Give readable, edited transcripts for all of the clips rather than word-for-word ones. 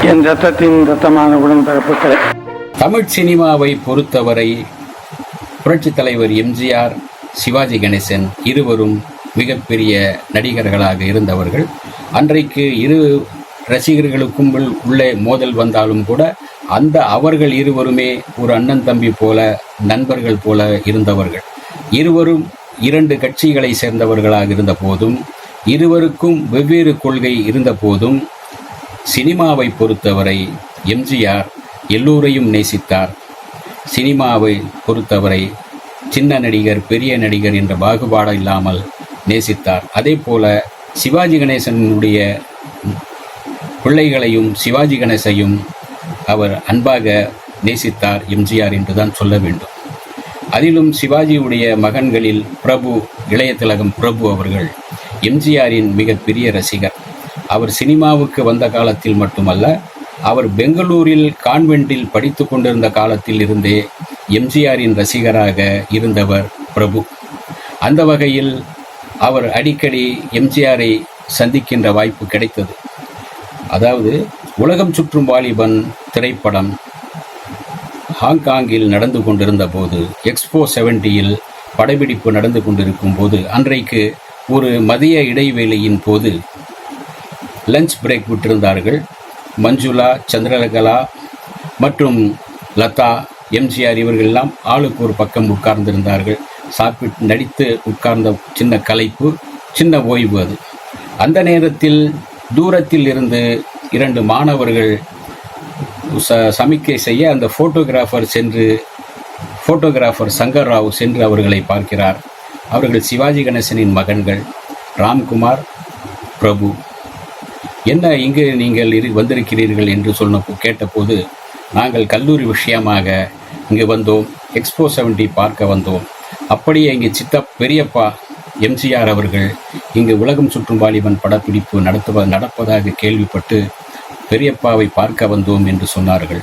என் ரத்தத்தின் ரத்தமான உடன்பிறப்புகளே. தமிழ் சினிமாவை பொறுத்தவரை புரட்சித் தலைவர் எம்ஜிஆர், சிவாஜி கணேசன் இருவரும் மிகப்பெரிய நடிகர்களாக இருந்தவர்கள். அன்றைக்கு இரு ரசிகர்களுக்கும் உள்ளே மோதல் வந்தாலும் கூட அவர்கள் இருவருமே ஒரு அண்ணன் தம்பி போல, நண்பர்கள் போல இருந்தவர்கள். இருவரும் இரண்டு கட்சிகளை சேர்ந்தவர்களாக இருந்த போதும், இருவருக்கும் வெவ்வேறு கொள்கை இருந்த போதும், சினிமாவை பொறுத்தவரை எம்ஜிஆர் எல்லோரையும் நேசித்தார். சினிமாவை பொறுத்தவரை சின்ன நடிகர், பெரிய நடிகர் என்ற பாகுபாடு இல்லாமல் நேசித்தார். அதே போல சிவாஜி கணேசனுடைய பிள்ளைகளையும் சிவாஜி கணேசையும் அவர் அன்பாக நேசித்தார் எம்ஜிஆர் என்றுதான் சொல்ல வேண்டும். அதிலும் சிவாஜியுடைய மகன்களில் பிரபு, இளைய திலகம் பிரபு அவர்கள் எம்ஜிஆரின் மிகப்பெரிய ரசிகர். அவர் சினிமாவுக்கு வந்த காலத்தில் மட்டுமல்ல, அவர் பெங்களூரில் கான்வென்ட்டில் படித்து கொண்டிருந்த காலத்தில் இருந்தே எம்ஜிஆரின் ரசிகராக இருந்தவர் பிரபு. அந்த வகையில் அவர் அடிக்கடி எம்ஜிஆரை சந்திக்கின்ற வாய்ப்பு கிடைத்தது. அதாவது உலகம் சுற்றும் வாலிபன் திரைப்படம் ஹாங்காங்கில் நடந்து கொண்டிருந்த போது, எக்ஸ்போ 70யில் படப்பிடிப்பு நடந்து கொண்டிருக்கும் போது, அன்றைக்கு ஒரு மதிய இடைவேளையின் போது லஞ்ச் பிரேக் விட்டிருந்தார்கள். மஞ்சுளா, சந்திரகலா மற்றும் லதா, எம்ஜிஆர் இவர்களெல்லாம் ஆளுக்கு ஒரு பக்கம் உட்கார்ந்திருந்தார்கள். சாப்பிட்டு நடித்து உட்கார்ந்த சின்ன களைப்பு, சின்ன ஓய்வு அது. அந்த நேரத்தில் தூரத்தில் இருந்து இரண்டு மாணவர்கள் சமிக்கை செய்ய அந்த ஃபோட்டோகிராஃபர் சங்கர் ராவ் சென்று அவர்களை பார்க்கிறார். அவர்கள் சிவாஜி கணேசனின் மகன்கள் ராம்குமார், பிரபு. என்ன இங்கு நீங்கள் வந்திருக்கிறீர்கள் என்று கேட்டபோது, நாங்கள் கல்லூரி விஷயமாக இங்கு வந்தோம், எக்ஸ்போ 70 பார்க்க வந்தோம். அப்படியே இங்கே பெரியப்பா எம்ஜிஆர் அவர்கள் இங்கு உலகம் சுற்றும் வாலிபன் படப்பிடிப்பு நடப்பதாக கேள்விப்பட்டு பெரியப்பாவை பார்க்க வந்தோம் என்று சொன்னார்கள்.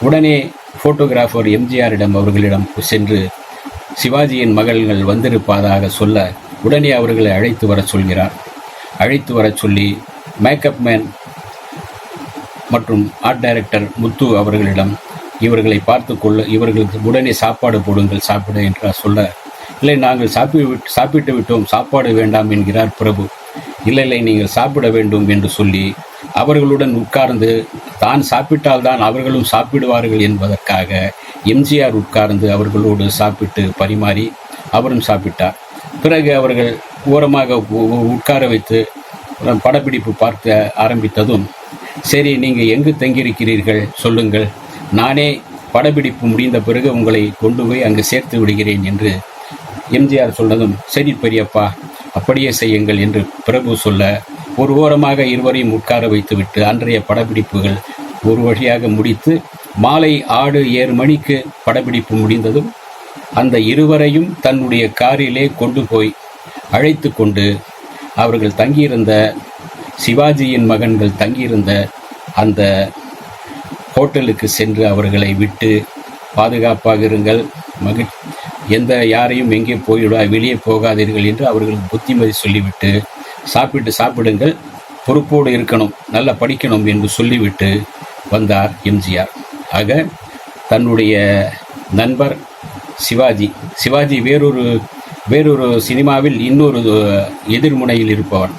உடனே ஃபோட்டோகிராஃபர் எம்ஜிஆரிடம் அவர்களிடம் சென்று சிவாஜியின் மகள்கள் வந்திருப்பதாக சொல்ல, உடனே அவர்களை அழைத்து வர சொல்கிறார். அழைத்து வர சொல்லி மேக்கப் மேன் மற்றும் ஆர்ட் டைரக்டர் முத்து அவர்களிடம் இவர்களை இவர்களுக்கு உடனே சாப்பாடு போடுங்கள், சாப்பிட என்றார். சொல்ல, இல்லை நாங்கள் சாப்பிட்டு விட்டோம், சாப்பாடு வேண்டாம் என்கிறார் பிரபு. இல்லை நீங்கள் சாப்பிட வேண்டும் என்று சொல்லி அவர்களுடன் உட்கார்ந்து, தான் சாப்பிட்டால்தான் அவர்களும் சாப்பிடுவார்கள் என்பதற்காக எம்ஜிஆர் உட்கார்ந்து அவர்களோடு சாப்பிட்டு பரிமாறி அவரும் சாப்பிட்டார். பிறகு அவர்கள் ஓரமாக உட்கார வைத்து படப்பிடிப்பு பார்க்க ஆரம்பித்ததும், சரி நீங்கள் எங்கு தங்கியிருக்கிறீர்கள் சொல்லுங்கள், நானே படப்பிடிப்பு முடிந்த பிறகு உங்களை கொண்டு போய் அங்கு சேர்த்து விடுகிறேன் என்று எம்ஜிஆர் சொன்னதும், சரி பெரியப்பா அப்படியே செய்யுங்கள் என்று பிரபு சொல்ல, ஒரு ஓரமாக இருவரையும் உட்கார வைத்துவிட்டு அன்றைய படப்பிடிப்புகள் ஒரு வழியாக முடித்து மாலை 6-7 மணிக்கு படப்பிடிப்பு முடிந்ததும் அந்த இருவரையும் தன்னுடைய காரிலே கொண்டு போய் அழைத்து கொண்டு அவர்கள் தங்கியிருந்த, சிவாஜியின் மகன்கள் தங்கியிருந்த அந்த ஹோட்டலுக்கு சென்று அவர்களை விட்டு, பாதுகாப்பாக இருங்கள், யாரையும் எங்கே வெளியே போகாதீர்கள் என்று அவர்களுக்கு புத்திமதி சொல்லிவிட்டு, சாப்பிடுங்கள், பொறுப்போடு இருக்கணும், நல்லா படிக்கணும் என்று சொல்லிவிட்டு வந்தார் எம்ஜிஆர். ஆக தன்னுடைய நண்பர் சிவாஜி வேறொரு சினிமாவில் இன்னொரு எதிர்முனையில் இருப்பவர்,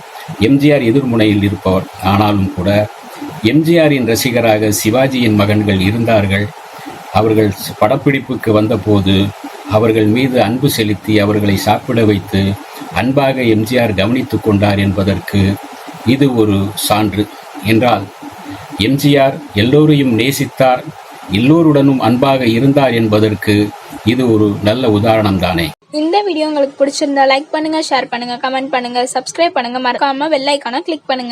எம்ஜிஆர் எதிர்முனையில் இருப்பவர். ஆனாலும் கூட எம்ஜிஆரின் ரசிகராக சிவாஜியின் மகன்கள் இருந்தார்கள். அவர்கள் படப்பிடிப்புக்கு வந்தபோது அவர்கள் மீது அன்பு செலுத்தி அவர்களை சாப்பிட வைத்து அன்பாக எம்ஜிஆர் கவனித்து கொண்டார் என்பதற்கு இது ஒரு சான்று. என்றால் எம்ஜிஆர் எல்லோரையும் நேசித்தார், எல்லோருடனும் அன்பாக இருந்தார் என்பதற்கு இது ஒரு நல்ல உதாரணம் தானே. இந்த வீடியோ உங்களுக்கு பிடிச்சிருந்தா லைக் பண்ணுங்க, ஷேர் பண்ணுங்க, கமெண்ட் பண்ணுங்க, சப்ஸ்கிரைப் பண்ணுங்க, மறக்காம பெல் ஐகானை கிளிக் பண்ணுங்க.